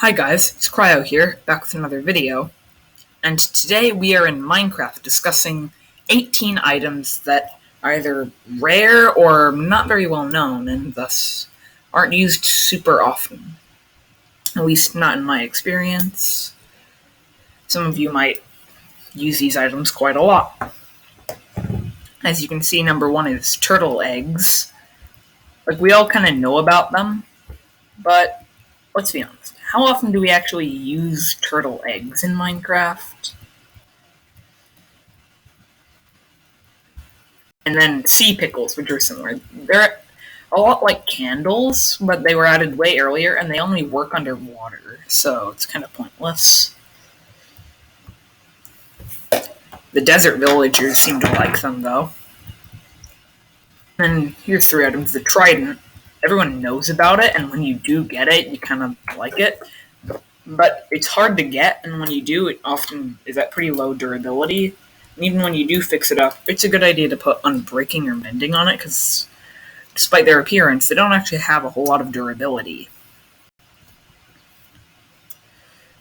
Hi guys, it's Cryo here, back with another video, and today we are in Minecraft discussing 18 items that are either rare or not very well known and thus aren't used super often. At least not in my experience. Some of you might use these items quite a lot. As you can see, number one is turtle eggs. Like, we all kind of know about them, but let's be honest. How often do we actually use turtle eggs in Minecraft? And then sea pickles, which are similar. They're a lot like candles, but they were added way earlier, and they only work underwater, so it's kind of pointless. The desert villagers seem to like them, though. And here's three items. The Trident. Everyone knows about it, and when you do get it, you kind of like it. But it's hard to get, and when you do, it often is at pretty low durability. And even when you do fix it up, it's a good idea to put unbreaking or mending on it, because despite their appearance, they don't actually have a whole lot of durability.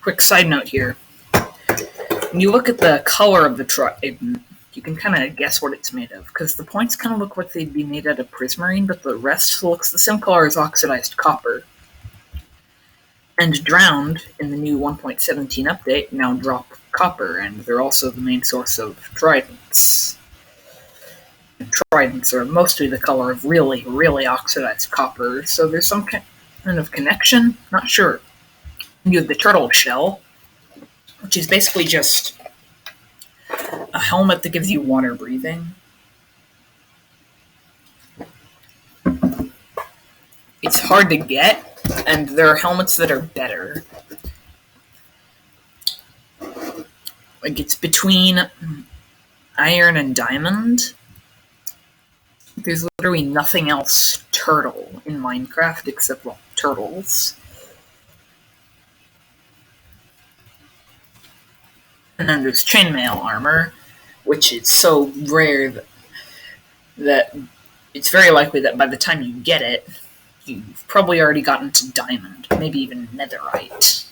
Quick side note here. When you look at the color of the Trident, you can kind of guess what it's made of, because the points kind of look like they'd be made out of prismarine, but the rest looks the same color as oxidized copper. And Drowned, in the new 1.17 update, now drop copper, and they're also the main source of tridents. And tridents are mostly the color of really, really oxidized copper, so there's some kind of connection? Not sure. You have the turtle shell, which is basically just a helmet that gives you water breathing. It's hard to get, and there are helmets that are better. Like, it's between iron and diamond. There's literally nothing else turtle in Minecraft except, well, turtles. And then there's Chainmail Armor, which is so rare that it's very likely that by the time you get it, you've probably already gotten to diamond, maybe even netherite.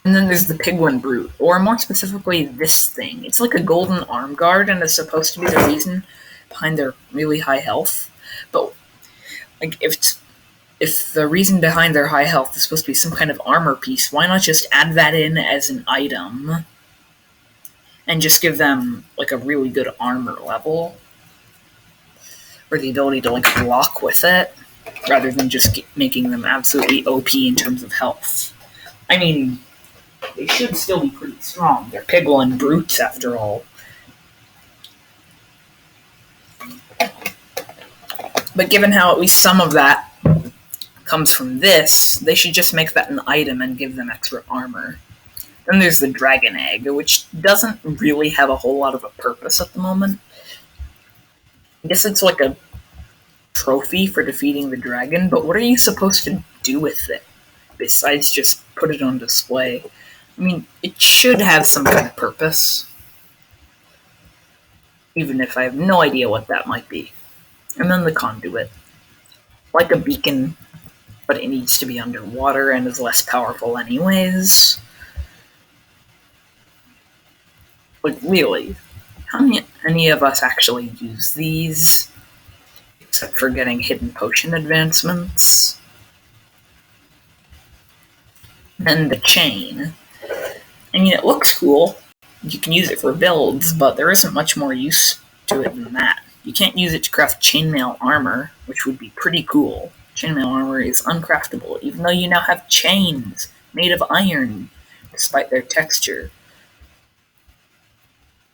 And then there's the Piglin Brute, or more specifically, this thing. It's like a golden arm guard, and it's supposed to be the reason behind their really high health. But like, if the reason behind their high health is supposed to be some kind of armor piece, why not just add that in as an item and just give them like a really good armor level, or the ability to like block with it, rather than just making them absolutely OP in terms of health. I mean, they should still be pretty strong. They're Piglin brutes, after all. But given how at least some of that comes from this, they should just make that an item and give them extra armor. Then there's the dragon egg, which doesn't really have a whole lot of a purpose at the moment. I guess it's like a trophy for defeating the dragon, but what are you supposed to do with it besides just put it on display? I mean, it should have some kind of purpose, even if I have no idea what that might be. And then the conduit. Like a beacon, but it needs to be underwater and is less powerful anyways. Like, really, how many of us actually use these, except for getting hidden potion advancements? And the chain. I mean, it looks cool. You can use it for builds, but there isn't much more use to it than that. You can't use it to craft chainmail armor, which would be pretty cool. Chainmail armor is uncraftable, even though you now have chains made of iron, despite their texture.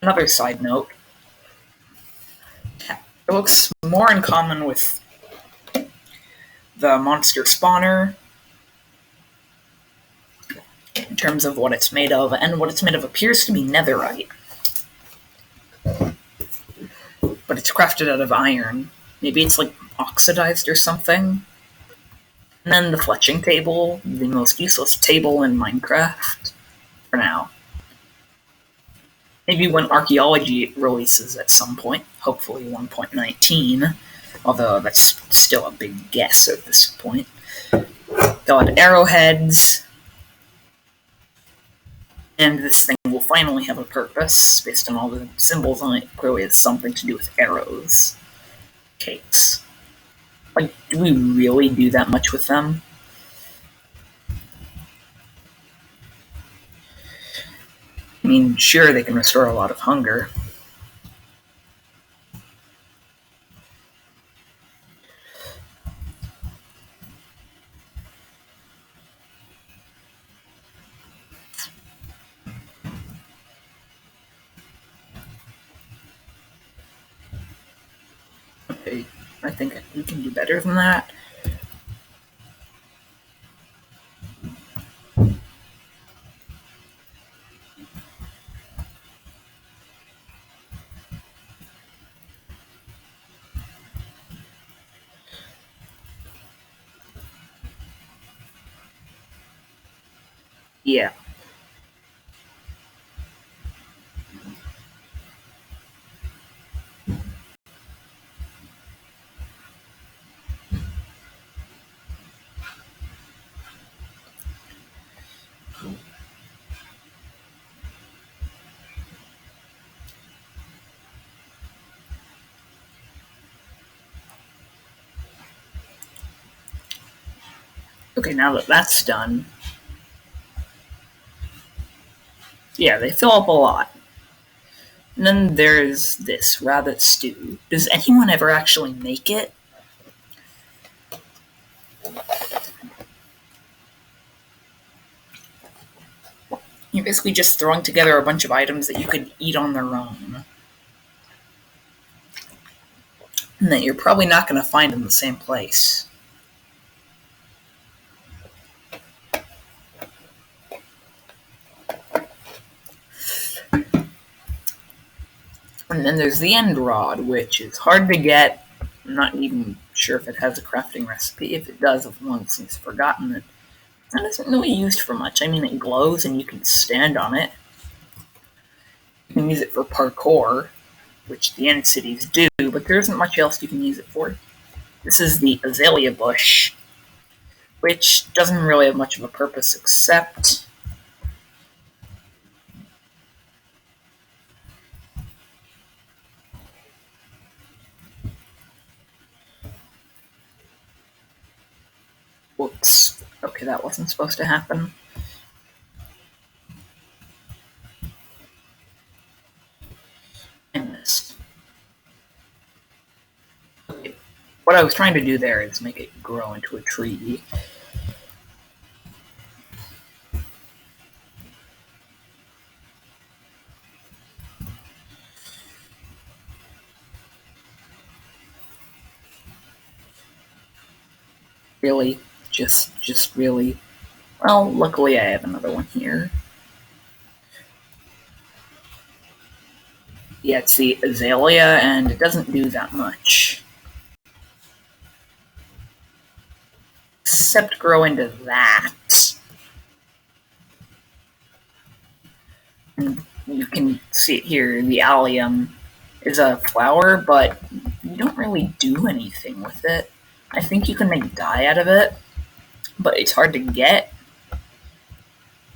Another side note, it looks more in common with the monster spawner in terms of what it's made of, and what it's made of appears to be netherite. But it's crafted out of iron. Maybe it's like oxidized or something. And then the Fletching Table, the most useless table in Minecraft, for now. Maybe when archaeology releases at some point, hopefully 1.19, although that's still a big guess at this point. They'll add arrowheads, and this thing will finally have a purpose based on all the symbols on it. Clearly has something to do with arrows. Cakes. Like, do we really do that much with them? I mean, sure, they can restore a lot of hunger. Okay, I think we can do better than that. Yeah. Okay, now that that's done, yeah, they fill up a lot. And then there's this rabbit stew. Does anyone ever actually make it? You're basically just throwing together a bunch of items that you could eat on their own. And that you're probably not going to find in the same place. And then there's the end rod, which is hard to get. I'm not even sure if it has a crafting recipe. If it does, I've long since forgotten it. That isn't really used for much. I mean, it glows and you can stand on it. You can use it for parkour, which the end cities do, but there isn't much else you can use it for. This is the Azalea Bush, which doesn't really have much of a purpose except whoops. Okay, that wasn't supposed to happen. I missed. Okay. What I was trying to do there is make it grow into a tree. Really? Just really? Well, luckily I have another one here. Yeah, it's the Azalea, and it doesn't do that much. Except grow into that. And you can see it here, the Allium is a flower, but you don't really do anything with it. I think you can make dye out of it, but it's hard to get.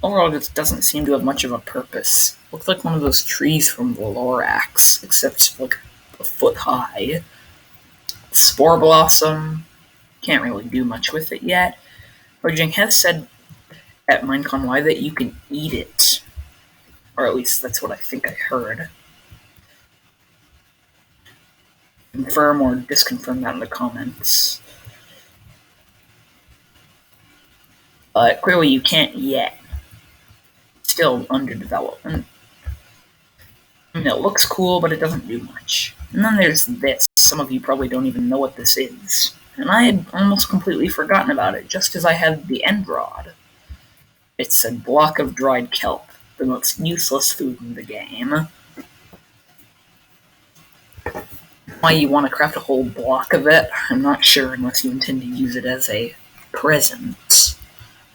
Overall, it doesn't seem to have much of a purpose. Looks like one of those trees from the Lorax, except like a foot high. Spore Blossom, can't really do much with it yet. Rojing has said at Minecon Live that you can eat it. Or at least that's what I think I heard. Confirm or disconfirm that in the comments. But clearly you can't yet. It's still under development. I mean, it looks cool, but it doesn't do much. And then there's this. Some of you probably don't even know what this is. And I had almost completely forgotten about it, just as I had the end rod. It's a block of dried kelp, the most useless food in the game. Why you want to craft a whole block of it, I'm not sure, unless you intend to use it as a present.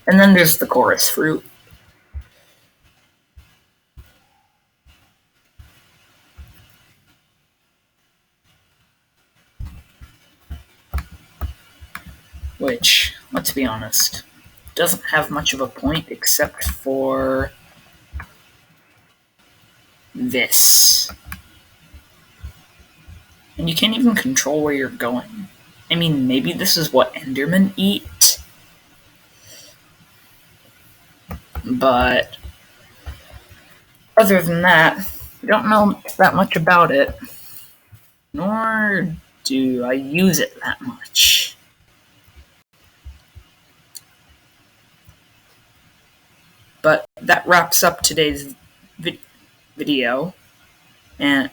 And then there's the chorus fruit. Which, let's be honest, doesn't have much of a point except for this. And you can't even control where you're going. I mean, maybe this is what Endermen eat, but other than that, I don't know that much about it, nor do I use it that much. But that wraps up today's video, and